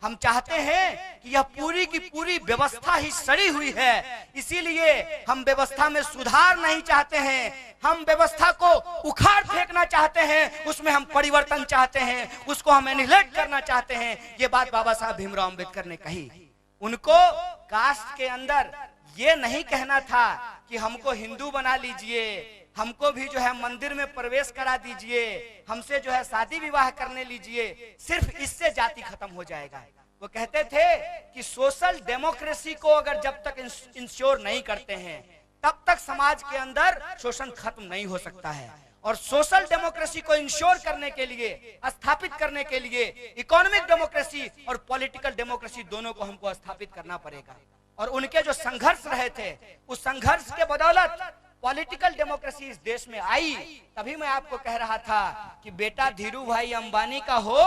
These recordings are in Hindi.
हम चाहते हैं कि यह पूरी की पूरी व्यवस्था ही सड़ी हुई है, इसीलिए हम व्यवस्था में सुधार नहीं चाहते हैं, हम व्यवस्था को उखाड़ फेंकना चाहते हैं, उसमें हम परिवर्तन चाहते हैं, उसको हम एनिहिलेट करना चाहते हैं। ये बात बाबा साहब भीमराव अंबेडकर ने कही। उनको कास्ट के अंदर ये नहीं कहना था कि हमको हिंदू बना लीजिए, हमको भी जो है मंदिर में प्रवेश करा दीजिए, हमसे जो है शादी विवाह करने लीजिए, सिर्फ इससे जाति खत्म हो जाएगा। वो कहते थे कि सोशल डेमोक्रेसी को अगर जब तक इंश्योर नहीं करते हैं तब तक समाज के अंदर शोषण खत्म नहीं हो सकता है। और सोशल डेमोक्रेसी को इंश्योर करने के लिए, स्थापित करने के लिए इकोनॉमिक डेमोक्रेसी और पॉलिटिकल डेमोक्रेसी दोनों को हमको स्थापित करना पड़ेगा। और उनके जो संघर्ष रहे थे, उस संघर्ष के बदौलत पॉलिटिकल डेमोक्रेसी इस देश में आई। तभी मैं आपको कह रहा था कि बेटा धीरू भाई अंबानी का हो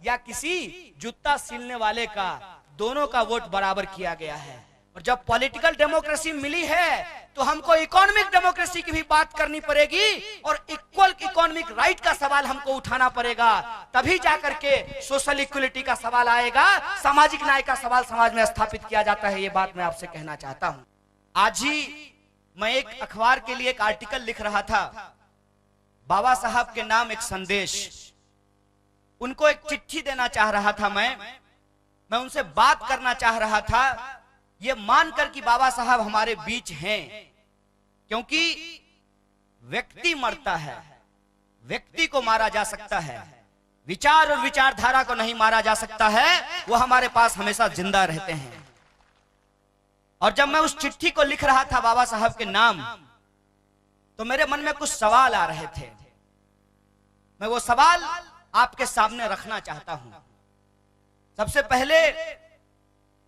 या किसी जूता सिलने वाले का, दोनों का वोट बराबर किया गया है। और जब पॉलिटिकल डेमोक्रेसी मिली है तो हमको इकोनॉमिक डेमोक्रेसी की भी बात करनी पड़ेगी और इक्वल इकोनॉमिक राइट का सवाल हमको उठाना पड़ेगा। तभी जाकर के सोशल इक्वलिटी का सवाल आएगा, सामाजिक न्याय का सवाल समाज में स्थापित किया जाता है। ये बात मैं आपसे कहना चाहता हूं। आज ही मैं एक अखबार के लिए एक आर्टिकल लिख रहा था, बाबा साहब के नाम एक संदेश, उनको एक चिट्ठी देना चाह रहा था। मैं उनसे बात करना चाह रहा था, ये मानकर कि बाबा साहब हमारे बीच हैं, क्योंकि व्यक्ति मरता है, व्यक्ति को मारा जा सकता है, विचार और विचारधारा को नहीं मारा जा सकता है, वो हमारे पास हमेशा जिंदा रहते हैं। और जब मैं उस चिट्ठी को लिख रहा था बाबा साहब के नाम, तो मेरे मन में कुछ सवाल आ रहे थे। मैं वो सवाल आपके सामने रखना चाहता हूं। सबसे पहले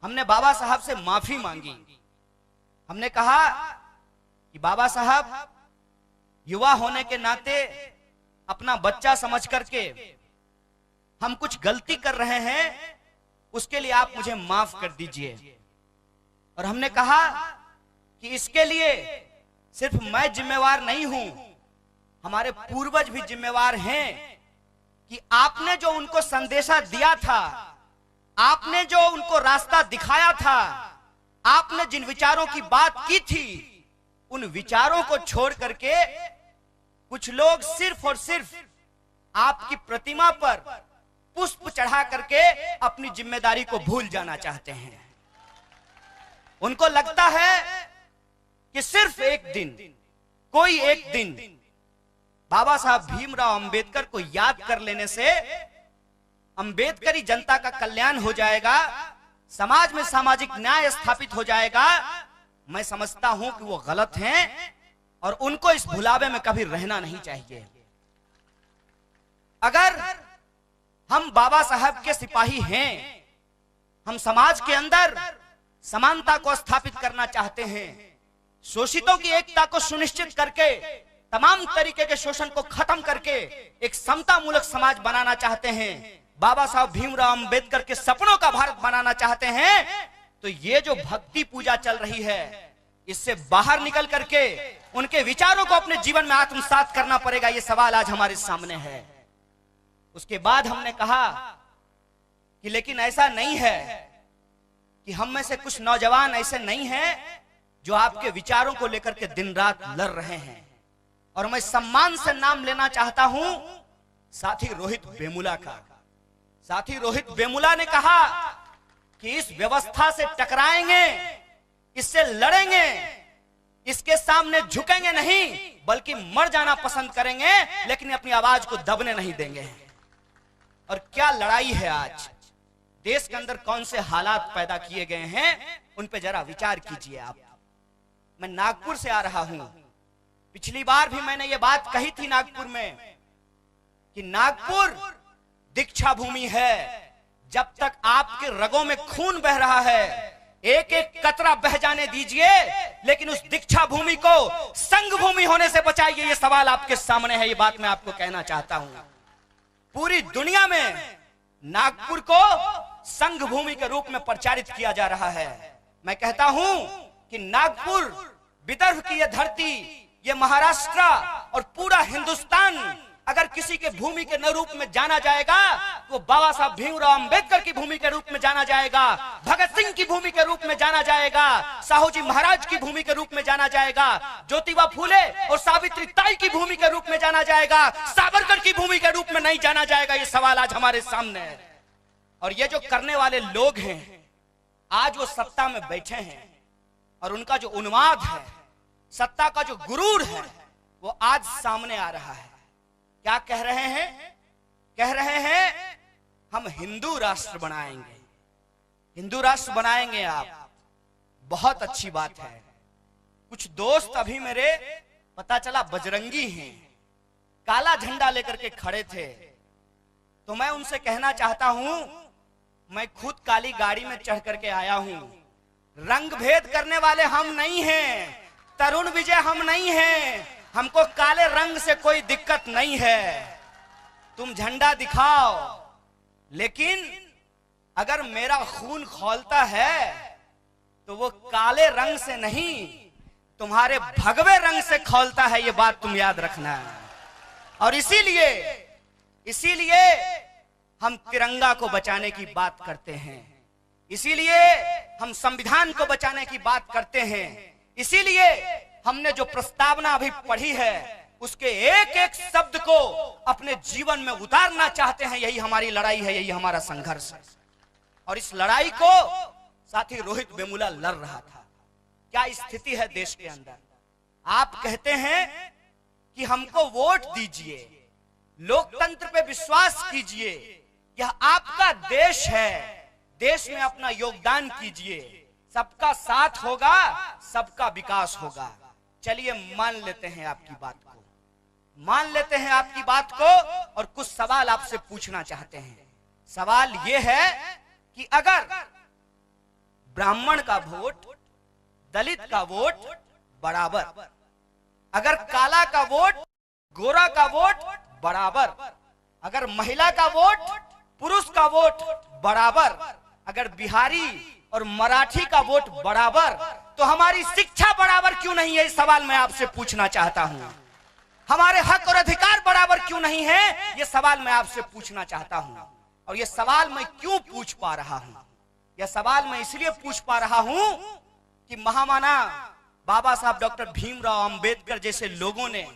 हमने बाबा साहब से माफी मांगी। हमने कहा कि बाबा साहब, युवा होने के नाते अपना बच्चा समझ करके हम कुछ गलती कर रहे हैं, उसके लिए आप मुझे माफ कर दीजिए। और हमने कहा कि इसके लिए सिर्फ मैं जिम्मेवार नहीं हूं, हमारे पूर्वज भी जिम्मेवार हैं कि आपने जो उनको संदेशा दिया था, आपने जो उनको रास्ता दिखाया था, आपने जिन विचारों की बात की थी, उन विचारों को छोड़ करके कुछ लोग सिर्फ और सिर्फ आपकी प्रतिमा पर पुष्प चढ़ा करके अपनी जिम्मेदारी को भूल जाना चाहते हैं। उनको लगता है कि सिर्फ एक दिन, कोई एक दिन बाबा साहब भीमराव अंबेडकर को याद कर लेने से अंबेडकरी जनता का कल्याण हो जाएगा, समाज में सामाजिक न्याय स्थापित हो जाएगा। मैं समझता हूं कि वो गलत हैं और उनको इस भुलावे में कभी रहना नहीं चाहिए। अगर हम बाबा साहब के सिपाही हैं, हम समाज के अंदर समानता को स्थापित करना चाहते हैं, शोषितों की एकता को सुनिश्चित करके तमाम तरीके के शोषण को खत्म करके एक समता मूलक समाज बनाना चाहते हैं, बाबा साहब भीमराव अंबेडकर के सपनों का भारत बनाना चाहते हैं, तो ये जो भक्ति पूजा चल रही है, इससे बाहर निकल करके उनके विचारों को अपने जीवन में आत्मसात करना पड़ेगा। ये सवाल आज हमारे सामने है। उसके बाद हमने कहा कि लेकिन ऐसा नहीं है कि हम में से कुछ नौजवान ऐसे नहीं हैं जो आपके विचारों को लेकर के दिन रात लड़ रहे हैं। और मैं सम्मान से नाम लेना चाहता हूं साथी रोहित वेमुला का। साथी रोहित वेमुला ने कहा कि इस व्यवस्था से टकराएंगे, इससे लड़ेंगे, इसके सामने झुकेंगे नहीं, बल्कि मर जाना पसंद करेंगे, लेकिन अपनी आवाज को दबने नहीं देंगे। और क्या लड़ाई है आज, देश के अंदर कौन से हालात पैदा किए गए हैं, उन पे जरा विचार कीजिए आप। मैं नागपुर से आ रहा हूं। पिछली बार भी मैंने ये बात कही थी नागपुर में कि नागपुर दीक्षा भूमि है। जब तक आपके रगों में खून बह रहा है, एक एक कतरा बह जाने दीजिए, लेकिन उस दीक्षा भूमि को संघ भूमि होने से बचाइए। ये सवाल आपके सामने है, ये बात मैं आपको कहना चाहता हूं। पूरी दुनिया में नागपुर को संघ भूमि के रूप में प्रचारित किया जा रहा है। मैं कहता हूं कि नागपुर, विदर्भ की यह धरती, ये महाराष्ट्र और पूरा हिंदुस्तान अगर किसी के भूमि के रूप में जाना जाएगा तो बाबा साहब भीमराव अंबेडकर की भूमि के रूप में जाना जाएगा, भगत सिंह की भूमि के रूप में जाना जाएगा, साहू जी महाराज की भूमि के रूप में जाना जाएगा, ज्योतिबा फूले और सावित्री ताई की भूमि के रूप में जाना जाएगा, सावरकर की भूमि के रूप में नहीं जाना जाएगा। ये सवाल आज हमारे सामने है। और ये जो करने वाले लोग हैं, आज वो सत्ता में बैठे हैं और उनका जो उन्माद है, सत्ता का जो गुरूर है, वो आज सामने आ रहा है। क्या कह रहे हैं? कह रहे हैं हम हिंदू राष्ट्र बनाएंगे, हिंदू राष्ट्र बनाएंगे आप। बहुत अच्छी बात है। कुछ दोस्त अभी मेरे पता चला बजरंगी हैं, काला झंडा लेकर के खड़े थे, तो मैं उनसे कहना चाहता हूं, मैं खुद काली गाड़ी में चढ़ करके आया हूं। रंग भेद करने वाले हम नहीं हैं, तरुण विजय हम नहीं हैं, हमको काले रंग से कोई दिक्कत नहीं है। तुम झंडा दिखाओ, लेकिन अगर मेरा खून खौलता है तो वो काले रंग से नहीं, तुम्हारे भगवे रंग से खौलता है। ये बात तुम याद रखना है। और इसीलिए हम तिरंगा को बचाने की बात करते हैं, इसीलिए हम संविधान को बचाने की बात करते हैं, इसीलिए हमने जो प्रस्तावना अभी पढ़ी है उसके एक एक शब्द को अपने जीवन में उतारना चाहते हैं। यही हमारी लड़ाई है, यही हमारा संघर्ष है। और इस लड़ाई को साथी रोहित वेमुला लड़ रहा था। क्या स्थिति है देश के अंदर? आप कहते हैं कि हमको वोट दीजिए, लोकतंत्र पे विश्वास कीजिए, यह आपका देश है, देश में अपना योगदान कीजिए, सबका साथ होगा, सबका विकास होगा। चलिए मान लेते हैं आपकी बात को, मान लेते हैं आपकी बात को, और कुछ सवाल आपसे पूछना चाहते हैं। सवाल यह है कि अगर ब्राह्मण का वोट, दलित का वोट बराबर, अगर काला का वोट, गोरा का वोट बराबर, अगर महिला का वोट, पुरुष का वोट बराबर, अगर बिहारी और मराठी का वोट बराबर, तो हमारी शिक्षा बराबर क्यों नहीं है? इस सवाल मैं आपसे पूछना चाहता हूं। हमारे हक और अधिकार बराबर क्यों नहीं है? यह सवाल मैं आपसे पूछना चाहता हूं। और यह सवाल मैं क्यों पूछ पा रहा हूं? यह सवाल मैं इसलिए पूछ पा रहा हूं कि महामाना बाबा साहब डॉक्टर भीमराव अंबेडकर जैसे लोगों ने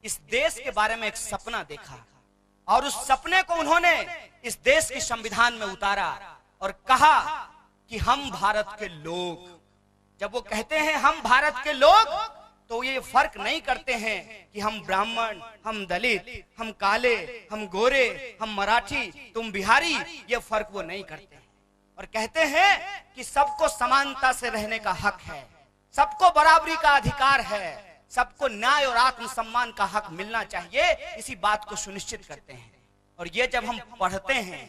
इस देश के बारे में एक सपना देखा, और उस सपने को उन्होंने इस देश के संविधान में उतारा और कहा कि हम भारत के लोग। जब वो कहते हैं हम भारत के लोग, तो ये फर्क नहीं करते हैं कि हम ब्राह्मण, हम दलित, हम काले, हम गोरे, हम मराठी, तुम बिहारी, ये फर्क वो नहीं करते। और कहते हैं कि सबको समानता से रहने का हक है, सबको बराबरी का अधिकार है, सबको न्याय और आत्मसम्मान का हक मिलना चाहिए। इसी बात को सुनिश्चित करते हैं। और ये जब हम पढ़ते हैं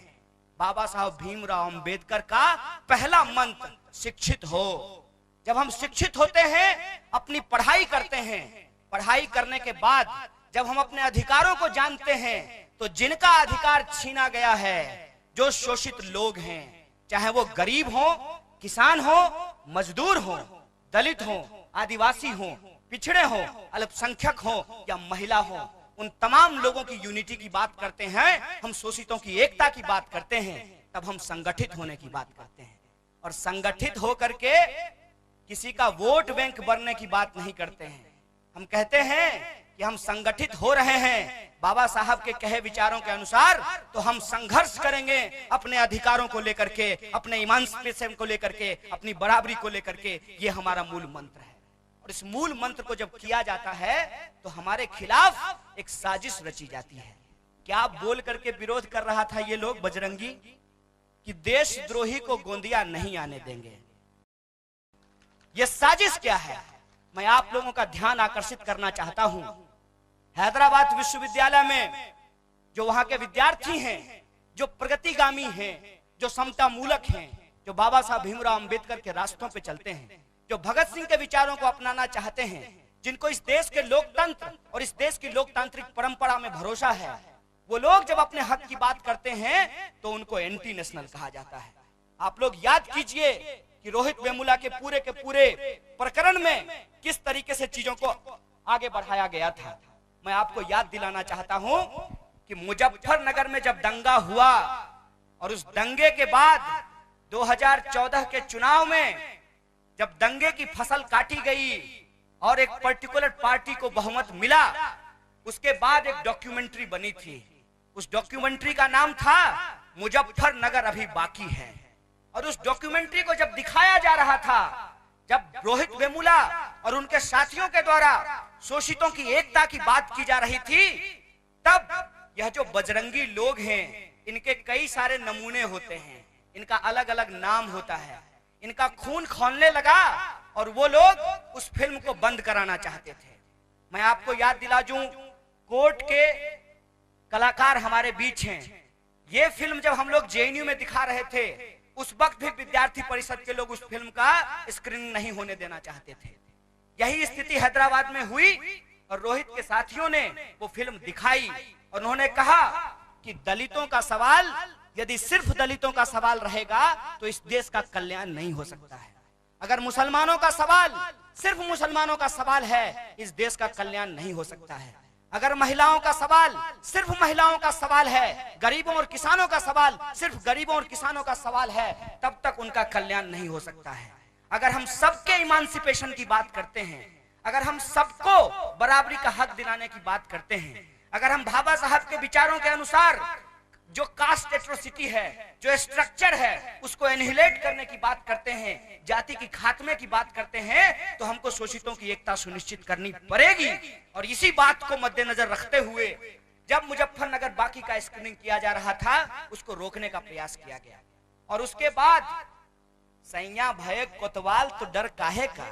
बाबा साहब भीमराव अंबेडकर का पहला मंत्र, शिक्षित हो। जब हम शिक्षित होते हैं, अपनी पढ़ाई करते हैं, पढ़ाई करने के बाद जब हम अपने अधिकारों को जानते हैं, तो जिनका अधिकार छीना गया है, जो शोषित लोग हैं, चाहे वो गरीब हो, किसान हो, मजदूर हो, दलित हो, आदिवासी हो, पिछड़े हो, अल्पसंख्यक हो या महिला हो, उन तमाम लोगों की यूनिटी की बात करते हैं, हम शोषितों की एकता की बात करते हैं, तब हम संगठित होने की बात करते हैं। और संगठित होकर के किसी का वोट बैंक बनने की बात नहीं करते हैं। हम कहते हैं कि हम संगठित हो रहे हैं बाबा साहब के कहे विचारों के अनुसार, तो हम संघर्ष करेंगे अपने अधिकारों को लेकर के, अपने इमांसिपेशन को लेकर के, अपनी बराबरी को लेकर के। ये हमारा मूल मंत्र है। और इस मूल मंत्र को जब किया जाता है, तो हमारे खिलाफ एक साजिश रची जाती है। क्या बोल करके विरोध कर रहा था ये लोग बजरंगी, कि देशद्रोही को गोंदिया नहीं आने देंगे। ये साजिश क्या है? मैं आप लोगों का ध्यान आकर्षित करना चाहता हूं। हैदराबाद विश्वविद्यालय में जो वहां के विद्यार्थी हैं, जो प्रगतिगामी हैं, जो समता मूलक हैं, जो बाबा साहब भीमराव अंबेडकर के रास्तों पे चलते हैं, जो भगत सिंह के विचारों को अपनाना चाहते हैं, जिनको इस देश के लोकतंत्र और इस देश की लोकतांत्रिक परंपरा में भरोसा है, वो लोग जब अपने हक की बात करते हैं तो उनको एंटी नेशनल कहा जाता है। आप लोग याद कीजिए कि रोहित वेमुला के पूरे प्रकरण में किस तरीके से चीजों को आगे बढ़ाया गया था। मैं आपको याद दिलाना चाहता हूं कि मुजफ्फरनगर में जब दंगा हुआ और उस दंगे के बाद 2014 के चुनाव में जब दंगे की फसल काटी गई और एक पर्टिकुलर पार्टी को बहुमत मिला, उसके बाद एक डॉक्यूमेंट्री बनी थी। उस डॉक्यूमेंट्री का नाम था मुजफ्फरनगर अभी बाकी है। और उस डॉक्यूमेंट्री को जब दिखाया जा रहा था, जब रोहित वेमुला और उनके साथियों के द्वारा शोषितों की एकता की बात की जा रही थी, तब यह जो बजरंगी लोग हैं, इनके कई सारे नमूने होते हैं, इनका अलग अलग नाम होता है, इनका खून खौलने लगा और वो लोग उस फिल्म को बंद कराना चाहते थे। मैं आपको याद दिला दूं, कोर्ट के कलाकार हमारे बीच हैं। ये फिल्म जब हम लोग जेएनयू में दिखा रहे थे, उस वक्त भी विद्यार्थी परिषद के लोग उस फिल्म का स्क्रीनिंग नहीं होने देना चाहते थे। यही स्थिति हैदराबाद में हुई और रोहित के साथियों ने वो फिल्म दिखाई और उन्होंने कहा कि दलितों का सवाल यदि सिर्फ दलितों का सवाल रहेगा तो इस देश का कल्याण नहीं हो सकता है। अगर मुसलमानों का सवाल सिर्फ मुसलमानों का सवाल है, इस देश का कल्याण नहीं हो सकता है। अगर महिलाओं का सवाल सिर्फ महिलाओं का सवाल है, गरीबों और किसानों का सवाल सिर्फ गरीबों और किसानों का सवाल है, तब तक उनका कल्याण नहीं हो सकता है। अगर हम सबके इमांसिपेशन की बात करते हैं, अगर हम सबको बराबरी का हक दिलाने की बात करते हैं, अगर हम बाबा साहब के विचारों के अनुसार जो कास्ट एट्रोसिटी है, जो स्ट्रक्चर है, उसको एनिहिलेट करने की बात करते हैं, जाति की खात्मे की बात करते हैं, तो हमको शोषितों की एकता सुनिश्चित करनी पड़ेगी। और इसी बात को मद्देनजर रखते हुए जब मुजफ्फरनगर बाकी का स्क्रीनिंग किया जा रहा था, उसको रोकने का प्रयास किया गया। और उसके बाद सैया भय कोतवाल तो डर काहे का,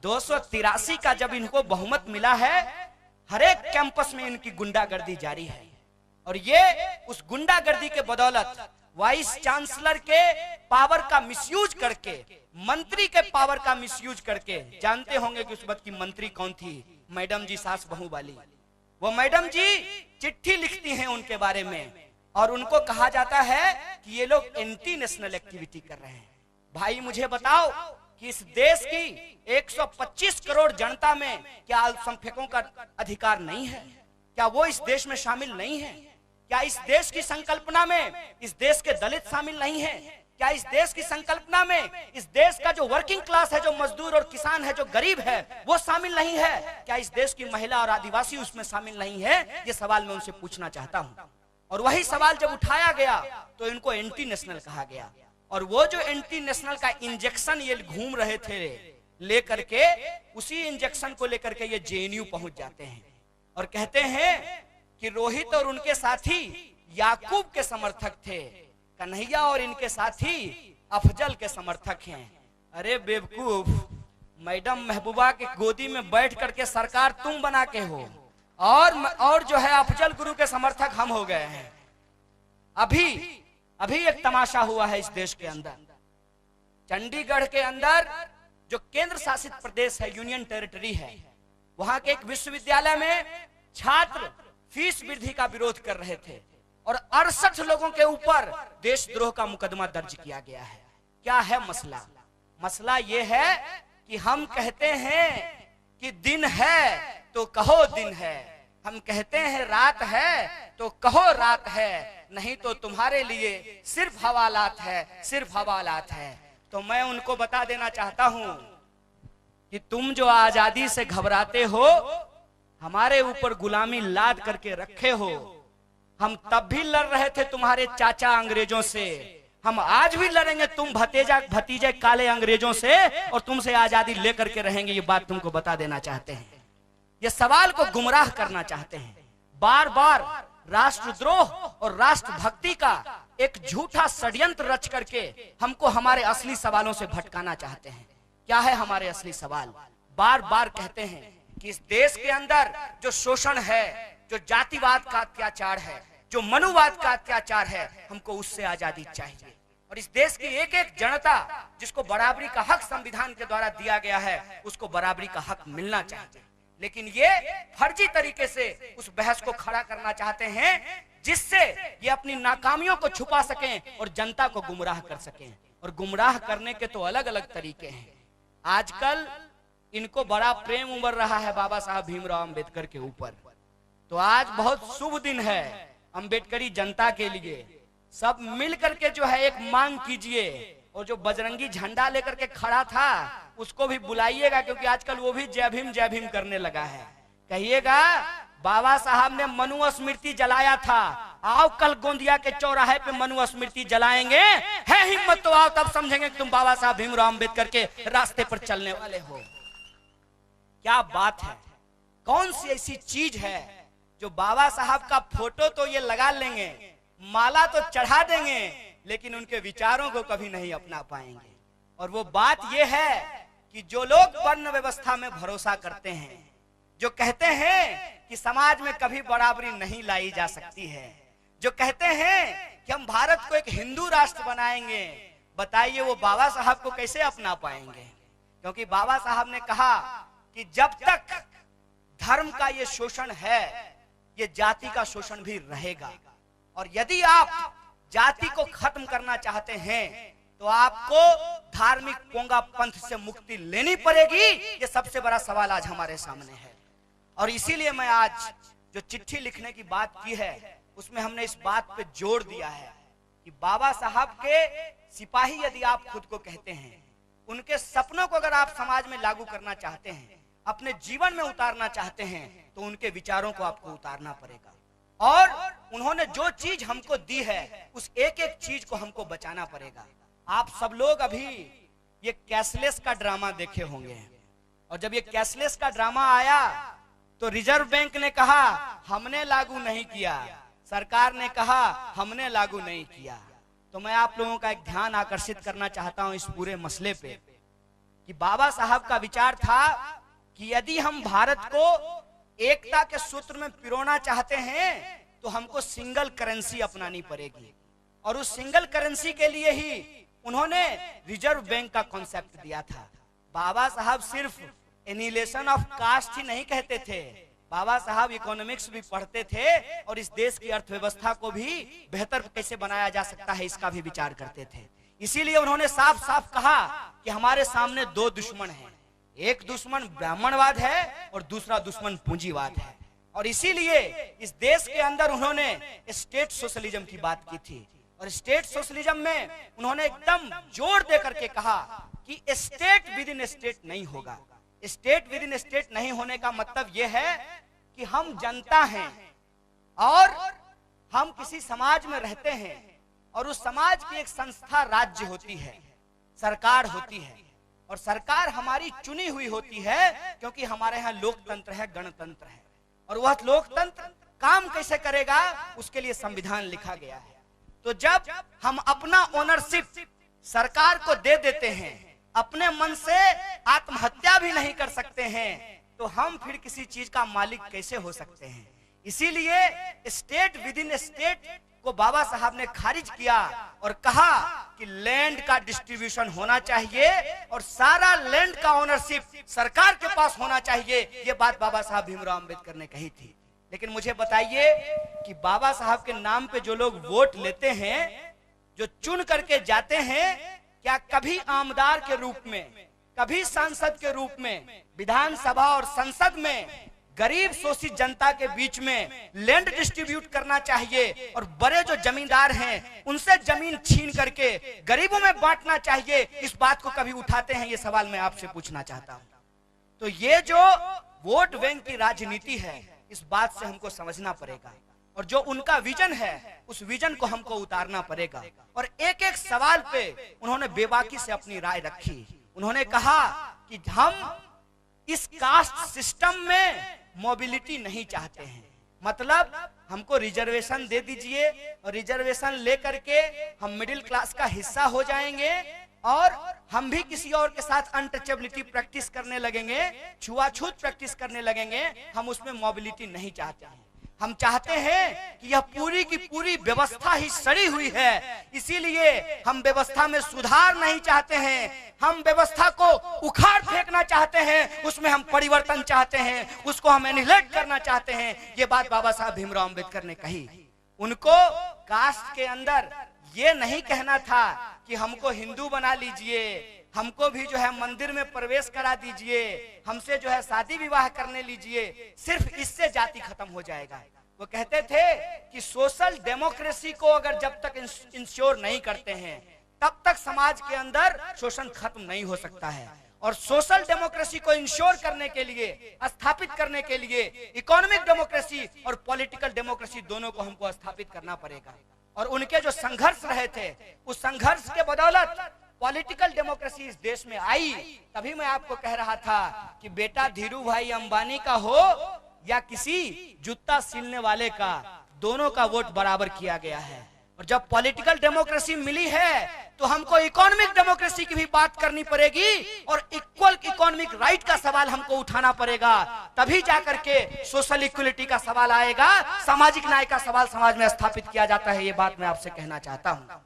283 का जब इनको बहुमत मिला है, हर एक कैंपस में इनकी गुंडागर्दी जारी है। और ये उस गुंडागर्दी के बदौलत वाइस चांसलर के पावर का मिसयूज करके, मंत्री के पावर का मिसयूज करके, जानते होंगे कि उस वक्त की मंत्री कौन थी, मैडम जी सास बहू वाली। वो मैडम जी चिट्ठी लिखती हैं उनके बारे में और उनको कहा जाता है कि ये लोग एंटी नेशनल एक्टिविटी कर रहे हैं। भाई मुझे बताओ कि इस देश की 125 करोड़ जनता में क्या अल्पसंख्यकों का अधिकार नहीं है? क्या वो इस देश में शामिल नहीं है? क्या इस देश की संकल्पना में इस देश के दलित शामिल नहीं है? क्या इस देश की संकल्पना में इस देश का जो वर्किंग क्लास है, जो मजदूर और किसान है, जो गरीब है, वो शामिल नहीं है? क्या इस देश की महिला और आदिवासी उसमें शामिल नहीं है? ये सवाल मैं उनसे पूछना चाहता हूं। और वही सवाल जब उठाया गया तो इनको एंटी नेशनल कहा गया। और वो जो एंटी नेशनल का इंजेक्शन ये घूम रहे थे लेकर के, उसी इंजेक्शन को लेकर के ये जेएनयू पहुंच जाते हैं और कहते हैं कि रोहित और उनके साथी याकूब के समर्थक थे, कन्हैया और इनके साथी अफजल के समर्थक हैं। अरे बेवकूफ, मैडम महबूबा के गोदी में बैठ करके सरकार तुम बना के हो और जो है अफजल गुरु के समर्थक हम हो गए हैं। अभी एक तमाशा हुआ है इस देश के अंदर। चंडीगढ़ के अंदर जो केंद्र शासित प्रदेश है, यूनियन टेरिटरी है, वहां के एक विश्वविद्यालय में छात्र फीस वृद्धि का विरोध कर रहे थे और 68 लोगों के ऊपर देशद्रोह का मुकदमा दर्ज किया गया है। क्या है मसला? मसला यह है कि हम कहते हैं कि दिन है तो कहो दिन है, हम कहते हैं रात है तो कहो रात है, नहीं तो तुम्हारे लिए सिर्फ हवालात है, सिर्फ हवालात है। तो मैं उनको बता देना चाहता हूं कि तुम जो आजादी से घबराते हो, हमारे ऊपर गुलामी लाद करके रखे हो। हम तब भी लड़ रहे थे तुम्हारे चाचा अंग्रेजों से, हम आज भी लड़ेंगे तुम भतीजे काले अंग्रेजों से और तुमसे आजादी लेकर के रहेंगे। ये बात तुमको बता देना चाहते हैं। ये सवाल को गुमराह करना चाहते हैं। बार बार राष्ट्रद्रोह और राष्ट्रभक्ति का एक झूठा षड्यंत्र रच करके हमको हमारे असली सवालों से भटकाना चाहते हैं। क्या है हमारे असली सवाल? बार बार कहते हैं कि इस देश के अंदर जो शोषण है, जो जातिवाद का अत्याचार है, जो मनुवाद का अत्याचार है, हमको उससे आजादी चाहिए। और इस देश की एक एक जनता जिसको बराबरी का हक संविधान के द्वारा दिया गया है, उसको बराबरी का हक मिलना चाहिए। लेकिन ये फर्जी तरीके से उस बहस को खड़ा करना चाहते हैं जिससे ये अपनी नाकामियों को छुपा सकें और जनता को गुमराह कर सकें। और गुमराह करने के तो अलग अलग तरीके हैं। आजकल इनको बड़ा प्रेम उमड़ रहा है बाबा साहब भीमराव अंबेडकर के ऊपर। तो आज बहुत शुभ दिन है अम्बेडकरी जनता के लिए। सब मिल करके जो है एक मांग कीजिए, और जो बजरंगी झंडा लेकर के खड़ा था उसको भी बुलाइएगा, क्योंकि आजकल वो भी जय भीम करने लगा है। कहिएगा बाबा साहब ने मनु स्मृति जलाया था, आओ कल गोंदिया के चौराहे पे मनु स्मृति जलाएंगे, है हिम्मत तो आओ, तब समझेंगे कि तुम बाबा साहब भीमराव अम्बेडकर के रास्ते पर चलने वाले हो। क्या बात है, कौन सी ऐसी चीज है जो बाबा साहब का फोटो तो ये लगा लेंगे, माला तो चढ़ा देंगे, लेकिन उनके विचारों को कभी नहीं अपना पाएंगे। और वो बात ये है कि जो लोग वर्ण व्यवस्था में भरोसा करते हैं, जो कहते हैं कि समाज में कभी बराबरी नहीं लाई जा सकती है, जो कहते हैं कि हम भारत को एक हिंदू राष्ट्र बनाएंगे, बताइए वो बाबा साहब को कैसे अपना पाएंगे? क्योंकि बाबा साहब ने कहा कि जब तक धर्म का ये शोषण है, ये जाति का शोषण भी रहेगा, और यदि आप जाति को खत्म करना चाहते हैं तो आपको धार्मिक पोंगा पंथ से मुक्ति लेनी पड़ेगी। ये सबसे बड़ा सवाल आज हमारे सामने है। और इसीलिए मैं आज जो चिट्ठी लिखने की बात की है उसमें हमने इस बात पे जोर दिया है कि बाबा साहब के सिपाही यदि आप खुद को कहते हैं, उनके सपनों को अगर आप समाज में लागू करना चाहते हैं, अपने जीवन में उतारना चाहते हैं, तो उनके विचारों को आपको उतारना पड़ेगा। और उन्होंने जो चीज हमको दी है उस एक एक चीज को हमको बचाना पड़ेगा। आप सब लोग अभी ये कैशलेस का ड्रामा देखे होंगे, और जब ये कैशलेस का ड्रामा आया तो रिजर्व बैंक ने कहा हमने लागू नहीं किया, सरकार ने कहा हमने लागू नहीं किया। तो मैं आप लोगों का एक ध्यान आकर्षित करना चाहता हूं इस पूरे मसले पे कि बाबा साहब का विचार था कि यदि हम भारत को एकता के सूत्र में पिरोना चाहते हैं तो हमको सिंगल करेंसी अपनानी पड़ेगी, और उस सिंगल करेंसी के लिए ही उन्होंने रिजर्व बैंक का कॉन्सेप्ट दिया था। बाबा साहब सिर्फ एनिहिलेशन ऑफ कास्ट ही नहीं कहते थे, बाबा साहब इकोनॉमिक्स भी पढ़ते थे और इस देश की अर्थव्यवस्था को भी बेहतर कैसे बनाया जा सकता है इसका भी विचार करते थे। इसीलिए उन्होंने साफ साफ कहा कि हमारे सामने दो दुश्मन हैं, एक दुश्मन ब्राह्मणवाद है और दूसरा दुश्मन पूंजीवाद है। और इसीलिए इस देश के अंदर उन्होंने स्टेट सोशलिज्म की बात की थी, और स्टेट सोशलिज्म में उन्होंने एकदम जोर देकर के कहा कि स्टेट विद इन स्टेट नहीं होगा। स्टेट विद इन स्टेट नहीं होने का मतलब यह है कि हम जनता हैं और हम किसी समाज में रहते हैं, और उस समाज की एक संस्था राज्य होती है, सरकार होती है, और सरकार हमारी चुनी हुई होती है, क्योंकि हमारे यहाँ लोकतंत्र है, गणतंत्र है। और वह लोकतंत्र काम कैसे करेगा उसके लिए संविधान लिखा गया है। तो जब हम अपना ओनरशिप सरकार को दे देते हैं, अपने मन से आत्महत्या भी नहीं कर सकते हैं, तो हम फिर किसी चीज का मालिक कैसे हो सकते हैं? इसीलिए स्टेट विद इन स्टेट को बाबा साहब ने खारिज किया और कहा कि लैंड का डिस्ट्रीब्यूशन होना चाहिए और सारा लैंड का ओनरशिप सरकार के पास होना चाहिए। ये बात बाबा साहब भीमराव अम्बेडकर ने कही थी। लेकिन मुझे बताइए कि बाबा साहब के नाम पे जो लोग वोट लेते हैं, जो चुन करके जाते हैं, क्या कभी आमदार के रूप में, कभी सांसद के रूप में विधानसभा और संसद में गरीब शोषित जनता के बीच में लैंड डिस्ट्रीब्यूट करना चाहिए और बड़े जो जमींदार हैं उनसे जमीन छीन करके गरीबों में बांटना चाहिए, इस बात को कभी उठाते हैं? ये सवाल मैं आपसे पूछना चाहता हूं। तो ये जो वोट बैंक की राजनीति है, इस बात से हमको समझना पड़ेगा, और जो उनका विजन है उस विजन को हमको उतारना पड़ेगा। और एक एक सवाल पे उन्होंने बेबाकी से अपनी राय रखी। उन्होंने कहा कि हम इस कास्ट सिस्टम में मोबिलिटी नहीं चाहते हैं, मतलब हमको रिजर्वेशन दे दीजिए और रिजर्वेशन लेकर के हम मिडिल क्लास का हिस्सा हो जाएंगे और हम भी किसी और के साथ अनटचेबिलिटी प्रैक्टिस करने लगेंगे, छुआछूत प्रैक्टिस करने लगेंगे। हम उसमें मोबिलिटी नहीं चाहते हैं। हम चाहते हैं कि यह पूरी की पूरी व्यवस्था ही सड़ी हुई है, इसीलिए हम व्यवस्था में सुधार नहीं चाहते हैं, हम व्यवस्था को उखाड़ फेंकना चाहते हैं, उसमें हम परिवर्तन चाहते हैं, उसको हम एनिहिलेट करना चाहते हैं। ये बात बाबा साहब भीमराव अम्बेडकर ने कही। उनको कास्ट के अंदर ये नहीं कहना था कि हमको हिंदू बना लीजिए, हमको भी जो है मंदिर में प्रवेश करा दीजिए, हमसे जो है शादी विवाह करने लीजिए, सिर्फ इससे जाति खत्म हो जाएगा। वो कहते थे कि सोशल डेमोक्रेसी को अगर जब तक इंश्योर नहीं करते हैं तब तक समाज के अंदर शोषण खत्म नहीं हो सकता है। और सोशल डेमोक्रेसी को इंश्योर करने के लिए, स्थापित करने के लिए इकोनॉमिक डेमोक्रेसी और पॉलिटिकल डेमोक्रेसी दोनों को हमको स्थापित करना पड़ेगा। और उनके जो संघर्ष रहे थे, उस संघर्ष के बदौलत पॉलिटिकल डेमोक्रेसी इस देश में आई। तभी मैं आपको कह रहा था कि बेटा धीरू भाई अंबानी का हो या किसी जूता सिलने वाले का, दोनों का वोट बराबर किया गया है। और जब पॉलिटिकल डेमोक्रेसी मिली है तो हमको इकोनॉमिक डेमोक्रेसी की भी बात करनी पड़ेगी और इक्वल इकोनॉमिक राइट का सवाल हमको उठाना पड़ेगा। तभी जाकर के सोशल इक्वलिटी का सवाल आएगा, सामाजिक न्याय का सवाल समाज में स्थापित किया जाता है। ये बात मैं आपसे कहना चाहता हूँ।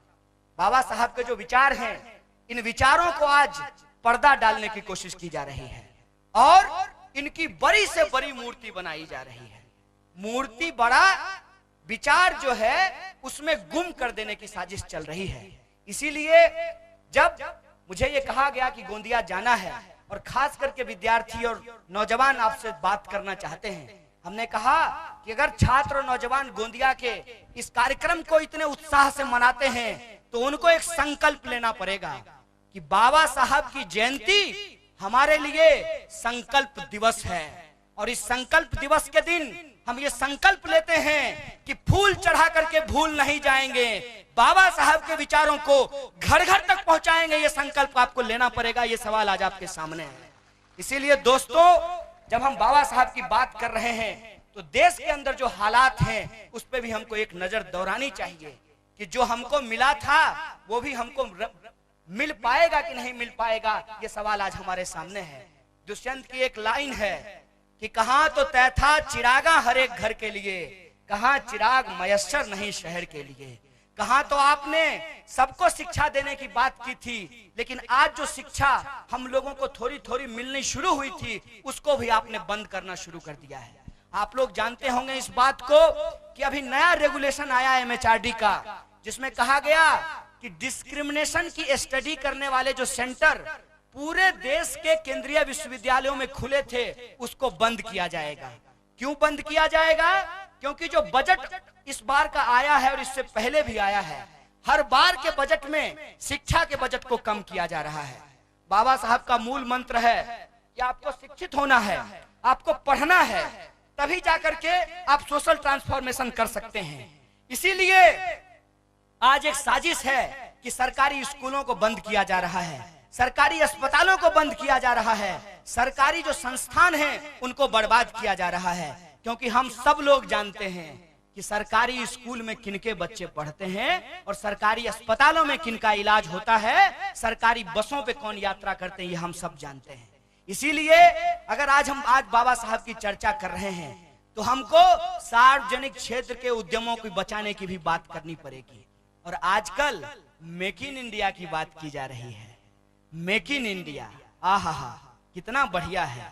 बाबा साहब के जो विचार हैं, इन विचारों को आज पर्दा डालने की कोशिश की जा रही है और इनकी बड़ी से बड़ी मूर्ति बनाई जा रही है। मूर्ति बड़ा, विचार जो है उसमें गुम कर देने की साजिश चल रही है। इसीलिए जब मुझे ये कहा गया कि गोंदिया जाना है और खास करके विद्यार्थी और नौजवान आपसे बात करना चाहते हैं, हमने कहा कि अगर छात्र और नौजवान गोंदिया के इस कार्यक्रम को इतने उत्साह से मनाते हैं तो उनको एक संकल्प लेना पड़ेगा कि बाबा साहब की जयंती हमारे लिए संकल्प दिवस है। और इस संकल्प दिवस के दिन हम ये संकल्प लेते हैं कि फूल चढ़ा करके भूल नहीं जाएंगे, बाबा साहब के विचारों को घर घर तक पहुंचाएंगे। ये संकल्प आपको लेना पड़ेगा। ये सवाल आज आपके सामने है। इसीलिए दोस्तों, जब हम बाबा साहब की बात कर रहे हैं तो देश के अंदर जो हालात हैं उस पर भी हमको एक नजर दौड़ानी चाहिए कि जो हमको मिला था वो भी हमको मिल पाएगा कि नहीं मिल पाएगा। ये सवाल आज हमारे सामने है। दुष्यंत की एक लाइन है कि कहां तो तय था चिरागा हर एक घर के लिए, कहां चिराग मयस्सर नहीं शहर के लिए। कहां तो आपने सबको शिक्षा देने की बात की थी, लेकिन आज जो शिक्षा हम लोगों को थोड़ी थोड़ी मिलनी शुरू हुई थी उसको भी आपने बंद करना शुरू कर दिया है। आप लोग जानते होंगे इस बात को कि अभी नया रेगुलेशन आया है MHRD का, जिसमें कहा गया कि डिस्क्रिमिनेशन की स्टडी करने वाले जो सेंटर पूरे देश के केंद्रीय विश्वविद्यालयों में खुले थे उसको बंद किया जाएगा। क्यों बंद किया जाएगा? क्योंकि जो बजट इस बार का आया है और इससे पहले भी आया है, हर बार के बजट में शिक्षा के बजट को कम किया जा रहा है। बाबा साहब का मूल मंत्र है कि आपको शिक्षित होना है, आपको पढ़ना है, तभी जाकर के आप सोशल ट्रांसफॉर्मेशन कर सकते हैं। इसीलिए आज एक साजिश है कि सरकारी स्कूलों को बंद किया जा रहा है, सरकारी अस्पतालों को बंद किया जा रहा है, सरकारी जो संस्थान हैं उनको बर्बाद किया जा रहा है। क्योंकि हम सब लोग जानते हैं कि सरकारी स्कूल में किनके बच्चे पढ़ते हैं और सरकारी अस्पतालों में किनका इलाज होता है, सरकारी बसों पे कौन यात्रा करते हैं, ये हम सब जानते हैं। इसीलिए अगर आज बाबा साहब की चर्चा कर रहे हैं तो हमको सार्वजनिक क्षेत्र के उद्यमों को बचाने की भी बात करनी पड़ेगी। और आजकल मेक इन इंडिया की बात की जा रही है। मेक इन इंडिया, आहा कितना बढ़िया है।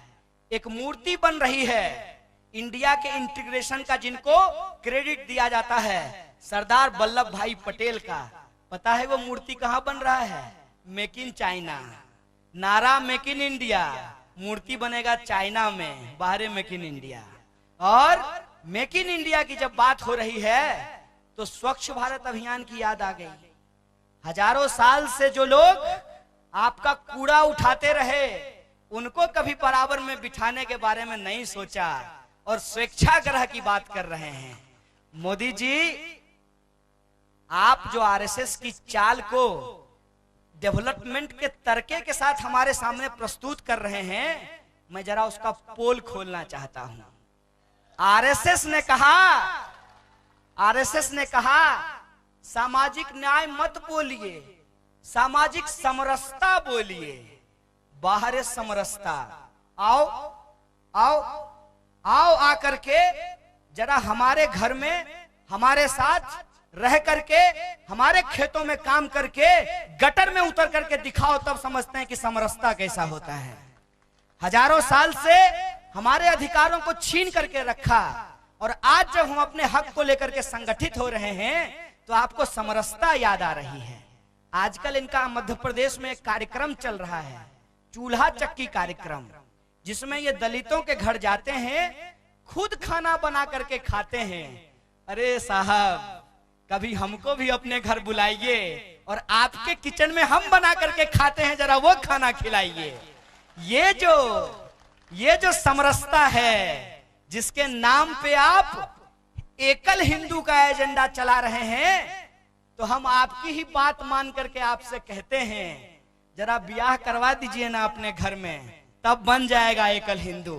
एक मूर्ति बन रही है इंडिया के इंटीग्रेशन का, जिनको क्रेडिट दिया जाता है सरदार वल्लभ भाई पटेल का। पता है वो मूर्ति कहां बन रहा है? Make in China. नारा मेक इन इंडिया, मूर्ति बनेगा चाइना में, बाहर मेक इन इंडिया। और मेक इन इंडिया की जब बात हो रही है तो स्वच्छ भारत अभियान की याद आ गई। हजारों साल से जो लोग आपका कूड़ा उठाते रहे उनको कभी बराबर में बिठाने के बारे में नहीं सोचा और स्वेच्छाग्रह की बात कर रहे हैं। मोदी जी, आप जो आरएसएस की चाल को डेवलपमेंट के तरीके के साथ हमारे सामने प्रस्तुत कर रहे हैं, मैं जरा उसका पोल खोलना चाहता हूं। आरएसएस ने कहा सामाजिक न्याय मत बोलिए, सामाजिक समरसता बोलिए, बाहर समरसता। आओ आओ आओ आकर के जरा हमारे घर में हमारे साथ रह करके, हमारे खेतों में काम करके, गटर में उतर करके दिखाओ, तब समझते हैं कि समरसता कैसा होता है। हजारों साल से हमारे अधिकारों को छीन करके रखा और आज जब हम अपने हक को लेकर के संगठित हो रहे हैं तो आपको समरसता याद आ रही है। आजकल इनका मध्य प्रदेश में एक कार्यक्रम चल रहा है, चूल्हा चक्की कार्यक्रम, जिसमें ये दलितों के घर जाते हैं, खुद खाना बना करके खाते हैं। अरे साहब, कभी हमको भी अपने घर बुलाइए और आपके किचन में हम बना करके खाते हैं, जरा वो खाना खिलाइए। ये जो समरसता है, जिसके नाम पे आप एकल हिंदू का एजेंडा चला रहे हैं, तो हम आपकी ही बात मान करके आपसे कहते हैं, जरा ब्याह करवा दीजिए ना अपने घर में, तब बन जाएगा एकल हिंदू।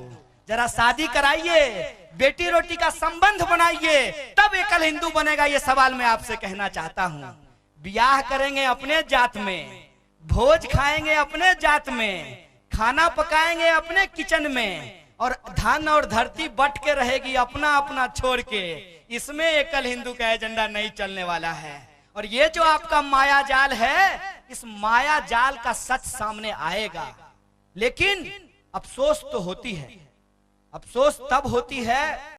जरा शादी कराइए, बेटी रोटी का संबंध बनाइए, तब एकल हिंदू बनेगा। ये सवाल मैं आपसे कहना चाहता हूं। ब्याह करेंगे अपने जात में, भोज खाएंगे अपने जात में, खाना पकाएंगे अपने किचन में, और धन और धरती बट के रहेगी अपना अपना छोड़ के। इसमें एकल हिंदू का एजेंडा नहीं चलने वाला है। और ये जो आपका माया जाल है, इस माया जाल का सच सामने आएगा। लेकिन अफसोस तो होती है, अफसोस तब होती है